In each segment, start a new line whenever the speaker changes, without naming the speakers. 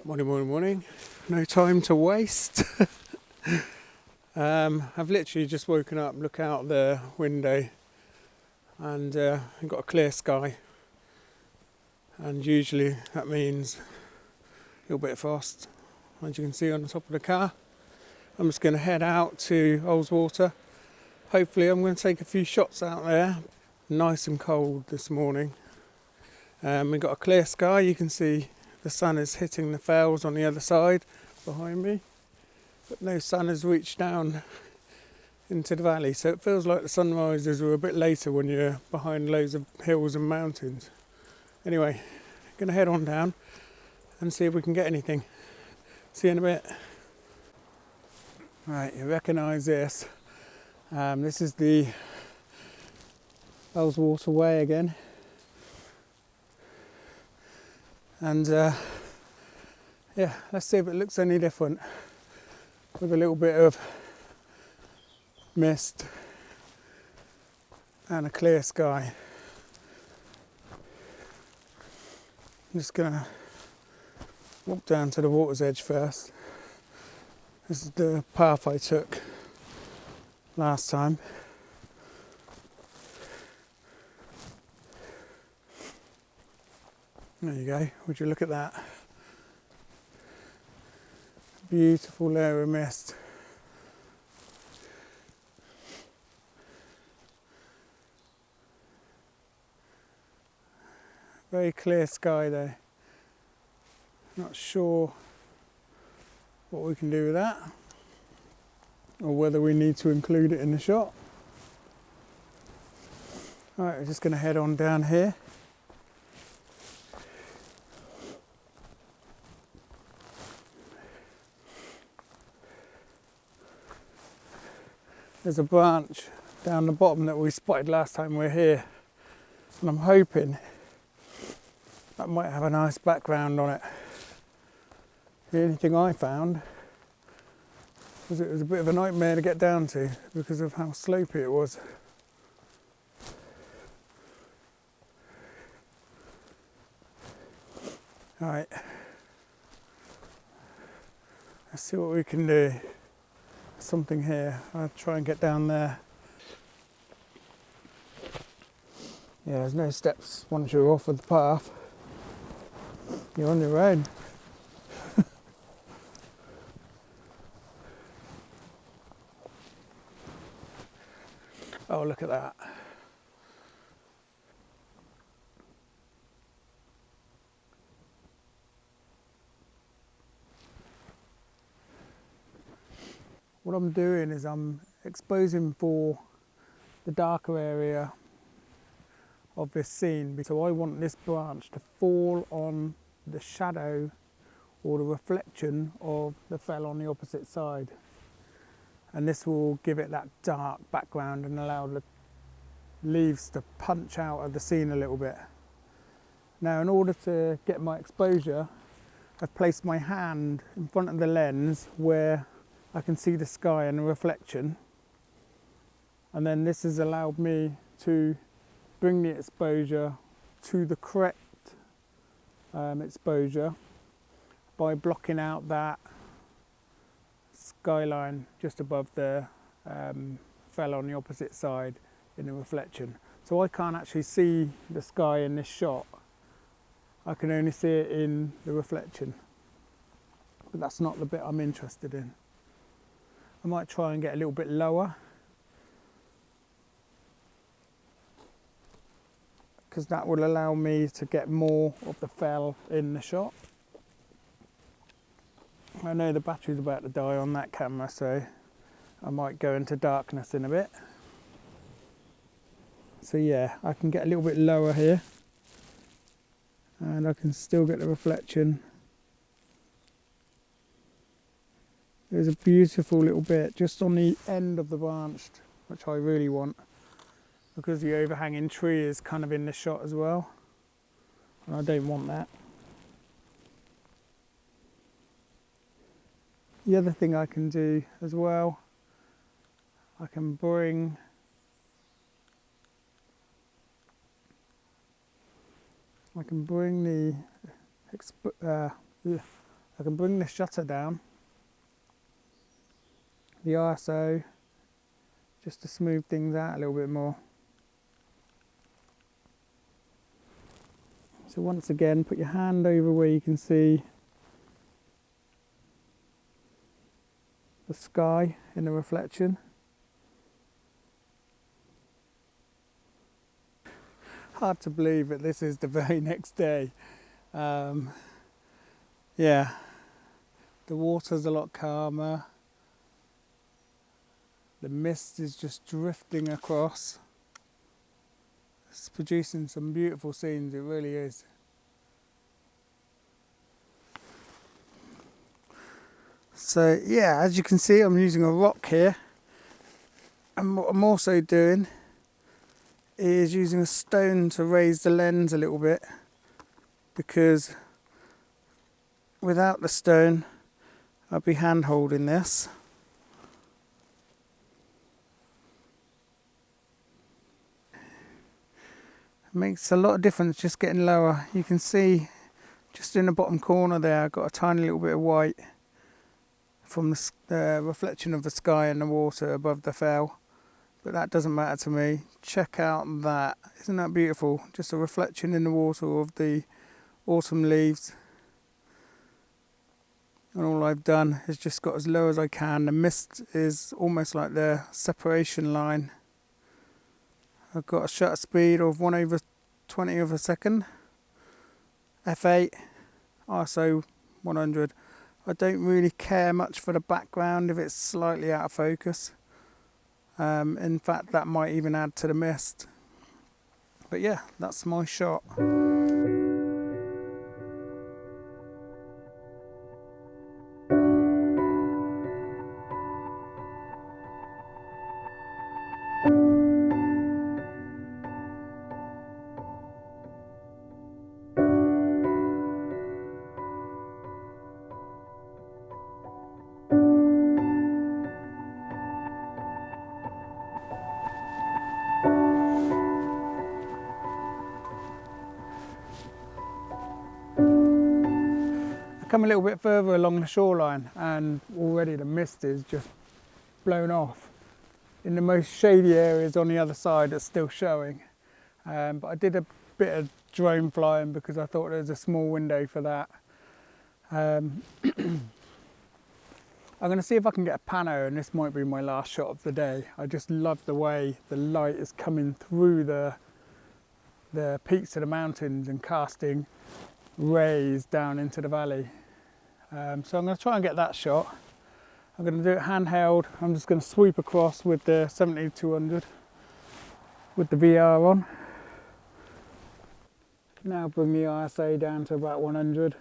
Morning. No time to waste. I've literally just woken up, look out the window, and I've got a clear sky. And usually that means a little bit of frost, as you can see on the top of the car. I'm just going to head out to Ullswater. Hopefully I'm going to take a few shots out there. Nice and cold this morning. We've got a clear sky. You can see the sun is hitting the fells on the other side behind me, but no sun has reached down into the valley, so it feels like the sunrises are a bit later when you're behind loads of hills and mountains. Anyway, going to head on down and see if we can get anything. See you in a bit. Right, you recognise this. This is the Ullswater Way again. And yeah, let's see if it looks any different with a little bit of mist and a clear sky. I'm just gonna walk down to the water's edge first. This is the path I took last time. There you go, would you look at that? Beautiful layer of mist. Very clear sky though. Not sure what we can do with that, or whether we need to include it in the shot. Alright, we're just going to head on down here. There's a branch down the bottom that we spotted last time we were here, and I'm hoping that might have a nice background on it. The only thing I found was it was a bit of a nightmare to get down to because of how slopey it was. Alright, let's see what we can do. Something here. I'll try and get down there. Yeah, there's no steps once you're off of the path. You're on your own. Oh, look at that. What I'm doing is I'm exposing for the darker area of this scene. So I want this branch to fall on the shadow or the reflection of the fell on the opposite side. And this will give it that dark background and allow the leaves to punch out of the scene a little bit. Now, in order to get my exposure, I've placed my hand in front of the lens where I can see the sky and the reflection, and then this has allowed me to bring the exposure to the correct exposure by blocking out that skyline just above the fell on the opposite side in the reflection. So I can't actually see the sky in this shot, I can only see it in the reflection, but that's not the bit I'm interested in. I might try and get a little bit lower, because that will allow me to get more of the fell in the shot. I know the battery's about to die on that camera, so I might go into darkness in a bit. So yeah, I can get a little bit lower here and I can still get the reflection. There's a beautiful little bit just on the end of the branch, which I really want, because the overhanging tree is kind of in the shot as well, and I don't want that. The other thing I can do as well, I can bring the I can bring the shutter down, the ISO, just to smooth things out a little bit more. So once again, put your hand over where you can see the sky in the reflection. Hard to believe that this is the very next day. Yeah, the water's a lot calmer. The mist is just drifting across. It's producing some beautiful scenes, it really is. So yeah, as you can see, I'm using a rock here. And what I'm also doing is using a stone to raise the lens a little bit, because without the stone I'll be hand holding this. It makes a lot of difference just getting lower. You can see just in the bottom corner there I've got a tiny little bit of white from the reflection of the sky and the water above the fell. But that doesn't matter to me. Check out that. Isn't that beautiful? Just a reflection in the water of the autumn leaves. And all I've done is just got as low as I can. The mist is almost like the separation line. I've got a shutter speed of 1/20 of a second. f8, ISO 100. I don't really care much for the background if it's slightly out of focus. In fact, that might even add to the mist. But yeah, that's my shot. Come a little bit further along the shoreline and already the mist is just blown off. In the most shady areas on the other side it's still showing, but I did a bit of drone flying because I thought there was a small window for that. I'm going to see if I can get a pano, and this might be my last shot of the day. I just love the way the light is coming through the peaks of the mountains and casting rays down into the valley. So I'm going to try and get that shot. I'm going to do it handheld. I'm just going to sweep across with the 70-200 with the VR on. Now bring the ISO down to about 100.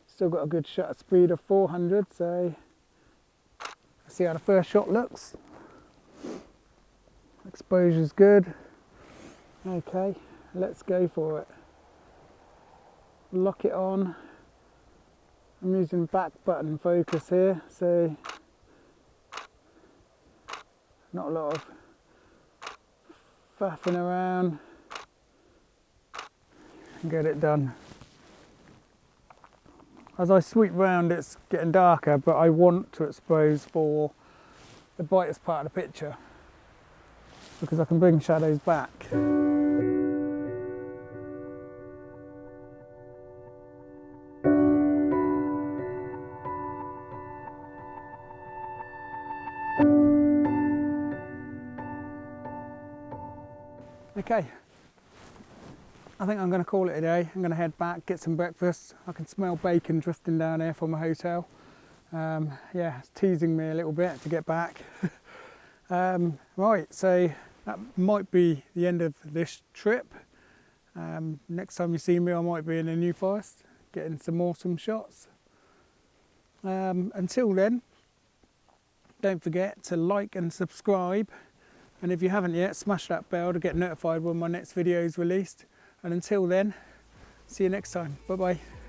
Still got a good shutter speed of 400, so let's see how the first shot looks. Exposure's good. Okay, let's go for it. Lock it on. I'm using back button focus here, so not a lot of faffing around and get it done. As I sweep round it's getting darker, but I want to expose for the brightest part of the picture because I can bring shadows back. Okay, I think I'm going to call it a day. I'm going to head back, get some breakfast. I can smell bacon drifting down here from a hotel. Yeah, it's teasing me a little bit to get back. Right, so that might be the end of this trip. Next time you see me, I might be in a New Forest, getting some awesome shots. Until then, don't forget to like and subscribe. And if you haven't yet, smash that bell to get notified when my next video is released. And until then, see you next time. Bye bye.